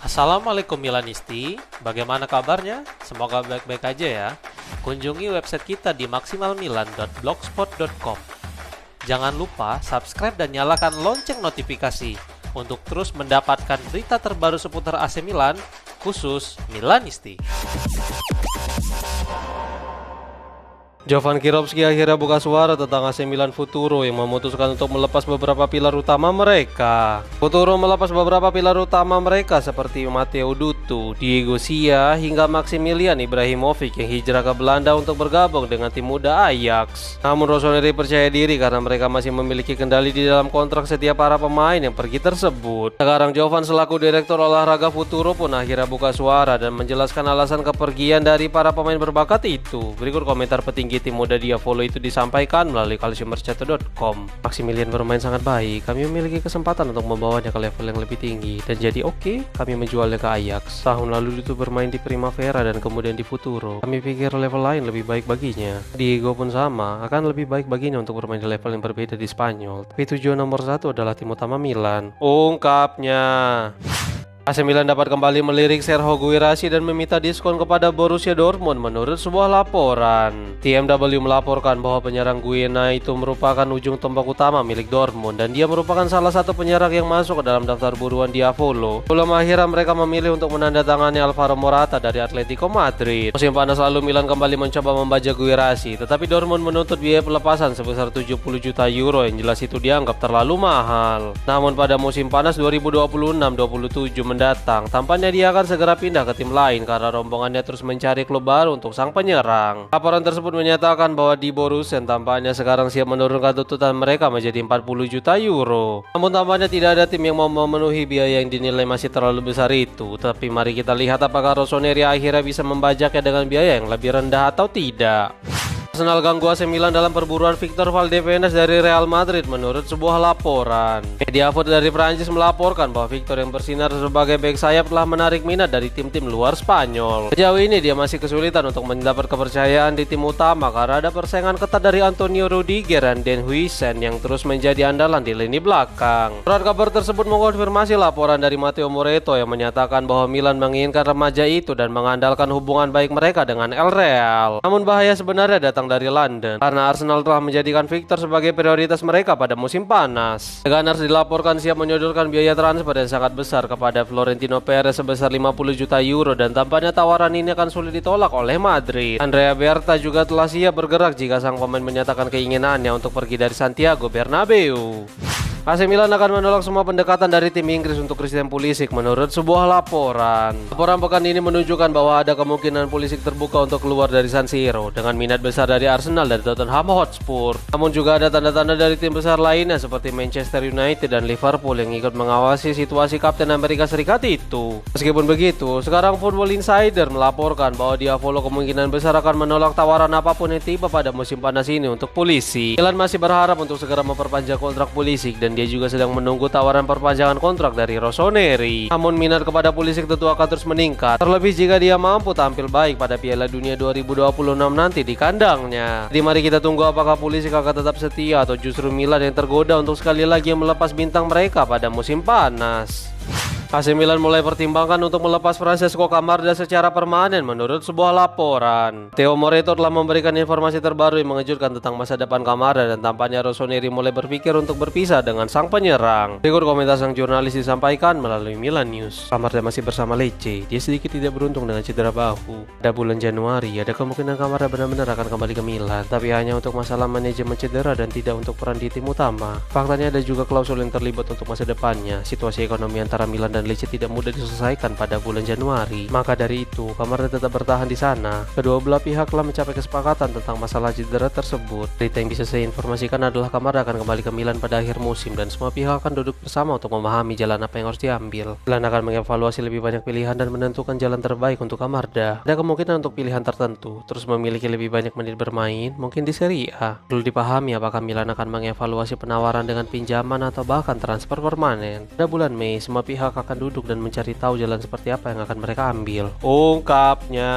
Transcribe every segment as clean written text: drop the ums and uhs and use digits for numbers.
Assalamualaikum Milanisti, bagaimana kabarnya? Semoga baik-baik aja ya. Kunjungi website kita di maksimalmilan.blogspot.com. Jangan lupa subscribe dan nyalakan lonceng notifikasi untuk terus mendapatkan berita terbaru seputar AC Milan, khusus Milanisti. Jovan Kirovski akhirnya buka suara tentang AC Milan Futuro yang memutuskan untuk melepas beberapa pilar utama mereka. Futuro melepas beberapa pilar utama mereka seperti Matteo Dutu, Diego Sia, hingga Maximilian Ibrahimovic yang hijrah ke Belanda untuk bergabung dengan tim muda Ajax. Namun Rossoneri percaya diri karena mereka masih memiliki kendali di dalam kontrak setiap para pemain yang pergi tersebut. Sekarang Jovan selaku direktur olahraga Futuro pun akhirnya buka suara dan menjelaskan alasan kepergian dari para pemain berbakat itu. Berikut komentar petinggi tim muda Diavolo itu disampaikan melalui calciumercato.com. Maximilian bermain sangat baik. Kami memiliki kesempatan untuk membawanya ke level yang lebih tinggi dan jadi kami menjualnya ke Ajax. Tahun lalu itu bermain di Primavera dan kemudian di Futuro. Kami pikir level lain lebih baik baginya. Diego pun sama, akan lebih baik baginya untuk bermain di level yang berbeda di Spanyol. Tapi tujuan nomor satu adalah tim utama Milan, ungkapnya. AC Milan dapat kembali melirik Serhou Guirassy dan meminta diskon kepada Borussia Dortmund menurut sebuah laporan. TMW melaporkan bahwa penyerang Guinea itu merupakan ujung tombak utama milik Dortmund dan dia merupakan salah satu penyerang yang masuk ke dalam daftar buruan Diavolo. Sebelum akhirnya mereka memilih untuk menandatangani Alvaro Morata dari Atletico Madrid. Musim panas lalu Milan kembali mencoba membajak Guirassy, tetapi Dortmund menuntut biaya pelepasan sebesar 70 juta euro yang jelas itu dianggap terlalu mahal. Namun pada musim panas 2026-27 mendatang, tampaknya dia akan segera pindah ke tim lain karena rombongannya terus mencari klub baru untuk sang penyerang. Laporan tersebut menyatakan bahwa di Borussia tampaknya sekarang siap menurunkan tuntutan mereka menjadi 40 juta euro. Namun tampaknya tidak ada tim yang mau memenuhi biaya yang dinilai masih terlalu besar itu. Tapi mari kita lihat apakah Rossoneri akhirnya bisa membajaknya dengan biaya yang lebih rendah atau tidak. Arsenal ganggu AC Milan dalam perburuan Victor Valdepenas dari Real Madrid menurut sebuah laporan. Media Foot dari Prancis melaporkan bahwa Victor yang bersinar sebagai bek sayap telah menarik minat dari tim-tim luar Spanyol. Sejauh ini dia masih kesulitan untuk mendapat kepercayaan di tim utama karena ada persaingan ketat dari Antonio Rudiger dan Den Huijsen yang terus menjadi andalan di lini belakang. Surat kabar tersebut mengkonfirmasi laporan dari Matteo Moretto yang menyatakan bahwa Milan menginginkan remaja itu dan mengandalkan hubungan baik mereka dengan El Real. Namun bahaya sebenarnya datang dari London karena Arsenal telah menjadikan Victor sebagai prioritas mereka pada musim panas. The Gunners dilaporkan siap menyodorkan biaya transfer yang sangat besar kepada Florentino Perez sebesar 50 juta euro dan tampaknya tawaran ini akan sulit ditolak oleh Madrid. Andrea Berta juga telah siap bergerak jika sang pemain menyatakan keinginannya untuk pergi dari Santiago Bernabeu. AC Milan akan menolak semua pendekatan dari tim Inggris untuk Christian Pulisic menurut sebuah laporan. Laporan pekan ini menunjukkan bahwa ada kemungkinan Pulisic terbuka untuk keluar dari San Siro dengan minat besar dari Arsenal dan Tottenham Hotspur. Namun juga ada tanda-tanda dari tim besar lainnya seperti Manchester United dan Liverpool yang ikut mengawasi situasi Kapten Amerika Serikat itu. Meskipun begitu, sekarang Football Insider melaporkan bahwa Diavolo kemungkinan besar akan menolak tawaran apapun yang tiba pada musim panas ini untuk Pulisic. Milan masih berharap untuk segera memperpanjang kontrak Pulisic dan dia juga sedang menunggu tawaran perpanjangan kontrak dari Rossoneri. Namun minat kepada Pulisic tentu akan terus meningkat, terlebih jika dia mampu tampil baik pada Piala Dunia 2026 nanti di kandangnya. Jadi mari kita tunggu apakah Pulisic akan tetap setia atau justru Milan yang tergoda untuk sekali lagi melepas bintang mereka pada musim panas. AC Milan mulai pertimbangkan untuk melepas Francesco Camarda secara permanen menurut sebuah laporan. Theo Moretto telah memberikan informasi terbaru yang mengejutkan tentang masa depan Camarda dan tampaknya Rossoneri mulai berpikir untuk berpisah dengan sang penyerang. Berikut komentar sang jurnalis disampaikan melalui Milan News. Camarda masih bersama Lecce. Dia sedikit tidak beruntung dengan cedera bahu. Pada bulan Januari, ada kemungkinan Camarda benar-benar akan kembali ke Milan, tapi hanya untuk masalah manajemen cedera dan tidak untuk peran di tim utama. Faktanya ada juga klausul yang terlibat untuk masa depannya. Situasi ekonomi antara Milan dan Lecce tidak mudah diselesaikan pada bulan Januari. Maka dari itu, Camarda tetap bertahan di sana. Kedua belah pihak telah mencapai kesepakatan tentang masalah cedera tersebut. Berita yang bisa saya informasikan adalah Camarda akan kembali ke Milan pada akhir musim dan semua pihak akan duduk bersama untuk memahami jalan apa yang harus diambil. Milan akan mengevaluasi lebih banyak pilihan dan menentukan jalan terbaik untuk Camarda. Ada kemungkinan untuk pilihan tertentu, terus memiliki lebih banyak menit bermain, mungkin di Serie A. Perlu dipahami apakah Milan akan mengevaluasi penawaran dengan pinjaman atau bahkan transfer permanen. Pada bulan Mei, semua pihak akan duduk dan mencari tahu jalan seperti apa yang akan mereka ambil, ungkapnya.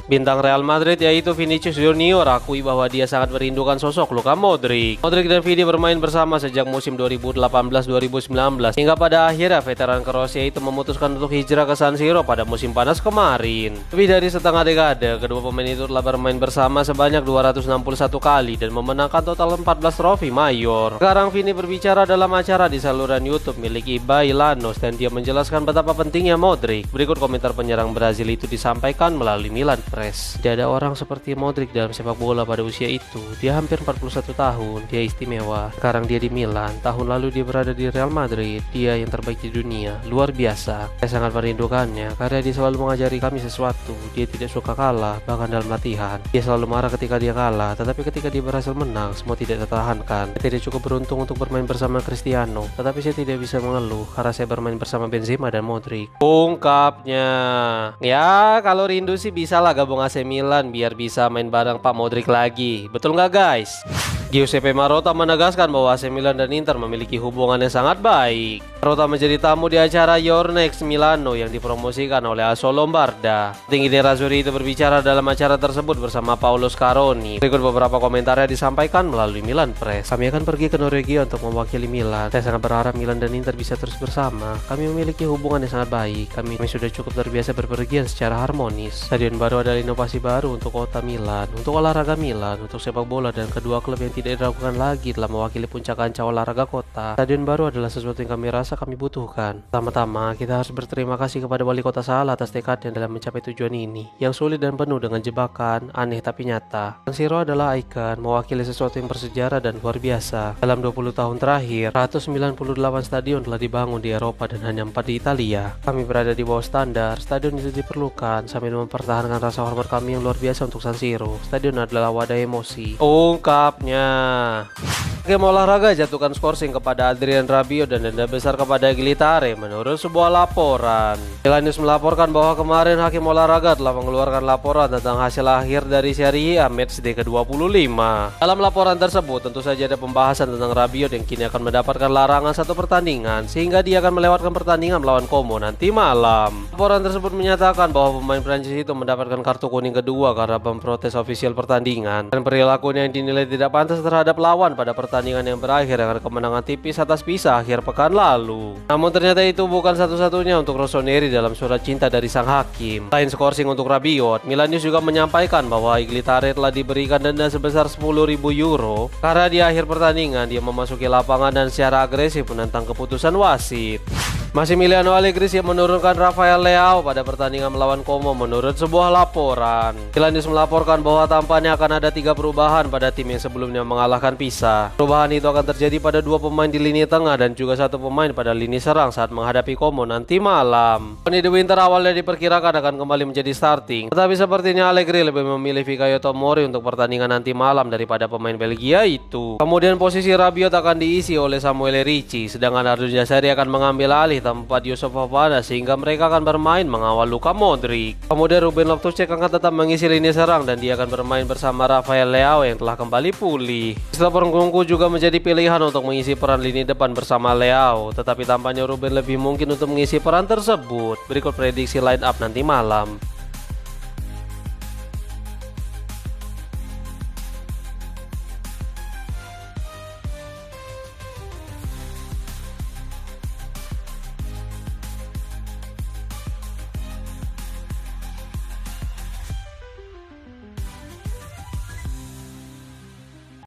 Bintang Real Madrid yaitu Vinicius Junior akui bahwa dia sangat merindukan sosok Luka Modric. Modric dan Vini bermain bersama sejak musim 2018-2019 hingga pada akhirnya veteran Kroasia itu memutuskan untuk hijrah ke San Siro pada musim panas kemarin. Lebih dari setengah dekade, kedua pemain itu telah bermain bersama sebanyak 261 kali dan memenangkan total 14 trofi mayor. Sekarang Vini berbicara dalam acara di saluran YouTube milik Ibai Lanos dan dia menjelaskan betapa pentingnya Modric. Berikut komentar penyerang Brazil itu disampaikan melalui Milan Press. Tidak ada orang seperti Modric dalam sepak bola pada usia itu. Dia hampir 41 tahun, dia istimewa. Sekarang dia di Milan, tahun lalu dia berada di Real Madrid. Dia yang terbaik di dunia, luar biasa. Saya sangat merindukannya karena dia selalu mengajari kami sesuatu. Dia tidak suka kalah, bahkan dalam latihan. Dia selalu marah ketika dia kalah, tetapi ketika dia berhasil menang, semua tidak tertahankan. Saya tidak cukup beruntung untuk bermain bersama Cristiano, tetapi saya tidak bisa mengeluh karena saya bermain bersama Benzema dan Modric. Ungkapnya. Ya, kalau rindu sih bisa lah gabung AC Milan biar bisa main bareng Pak Modric lagi. Betul nggak guys? Giuseppe Marotta menegaskan bahwa AC Milan dan Inter memiliki hubungan yang sangat baik. Marotta menjadi tamu di acara Your Next Milano yang dipromosikan oleh Asso Lombarda. Tinggi Nerazzurri itu berbicara dalam acara tersebut bersama Paolo Scaroni. Berikut beberapa komentarnya disampaikan melalui Milan Press. Kami akan pergi ke Norwegia untuk mewakili Milan. Saya sangat berharap Milan dan Inter bisa terus bersama. Kami memiliki hubungan yang sangat baik. Kami sudah cukup terbiasa berpergian secara harmonis. Stadion baru adalah inovasi baru untuk kota Milan, untuk olahraga Milan, untuk sepak bola dan kedua klub yang tidak diragukan lagi telah mewakili puncak kancah olahraga kota. Stadion baru adalah sesuatu yang kami rasa kami butuhkan. Pertama-tama, kita harus berterima kasih kepada wali kota Salah atas tekadnya dalam mencapai tujuan ini, yang sulit dan penuh dengan jebakan, aneh tapi nyata. San Siro adalah ikon, mewakili sesuatu yang bersejarah dan luar biasa. Dalam 20 tahun terakhir, 198 stadion telah dibangun di Eropa dan hanya 4 di Italia. Kami berada di bawah standar, stadion itu diperlukan sambil mempertahankan rasa hormat kami yang luar biasa untuk San Siro. Stadion adalah wadah emosi. Ungkapnya. Hakim olahraga jatuhkan skorsing kepada Adrian Rabiot dan denda besar kepada Iglitare menurut sebuah laporan. Milanius melaporkan bahwa kemarin hakim olahraga telah mengeluarkan laporan tentang hasil akhir dari Serie A matchday ke-25. Dalam laporan tersebut tentu saja ada pembahasan tentang Rabiot yang kini akan mendapatkan larangan satu pertandingan sehingga dia akan melewatkan pertandingan melawan Como nanti malam. Laporan tersebut menyatakan bahwa pemain Prancis itu mendapatkan kartu kuning kedua karena memprotes ofisial pertandingan dan perilakunya yang dinilai tidak pantas terhadap lawan pada pertandingan yang berakhir dengan kemenangan tipis atas Pisa akhir pekan lalu. Namun ternyata itu bukan satu-satunya untuk Rossoneri dalam surat cinta dari sang hakim. Selain skorsing untuk Rabiot, Milanius juga menyampaikan bahwa Iglitare telah diberikan denda sebesar 10.000 euro karena di akhir pertandingan dia memasuki lapangan dan secara agresif menentang keputusan wasit. Massimiliano Allegri yang menurunkan Rafael Leao pada pertandingan melawan Como menurut sebuah laporan. Milanius melaporkan bahwa tampaknya akan ada 3 perubahan pada tim yang sebelumnya mengalahkan Pisa. Perubahan itu akan terjadi pada 2 pemain di lini tengah dan juga 1 pemain pada lini serang saat menghadapi Como nanti malam. Tony De Winter awalnya diperkirakan akan kembali menjadi starting, tetapi sepertinya Allegri lebih memilih Fikayo Tomori untuk pertandingan nanti malam daripada pemain Belgia itu. Kemudian posisi Rabiot akan diisi oleh Samuel Ricci, sedangkan Ardu Jasari akan mengambil alih tempat Yusuf Fofana sehingga mereka akan bermain mengawal Luka Modric. Kemudian Ruben Loftus-Cheek akan tetap mengisi lini serang dan dia akan bermain bersama Rafael Leao yang telah kembali pulih. Christopher Nkunku juga menjadi pilihan untuk mengisi peran lini depan bersama Leao, tetapi tampaknya Ruben lebih mungkin untuk mengisi peran tersebut. Berikut prediksi line up nanti malam.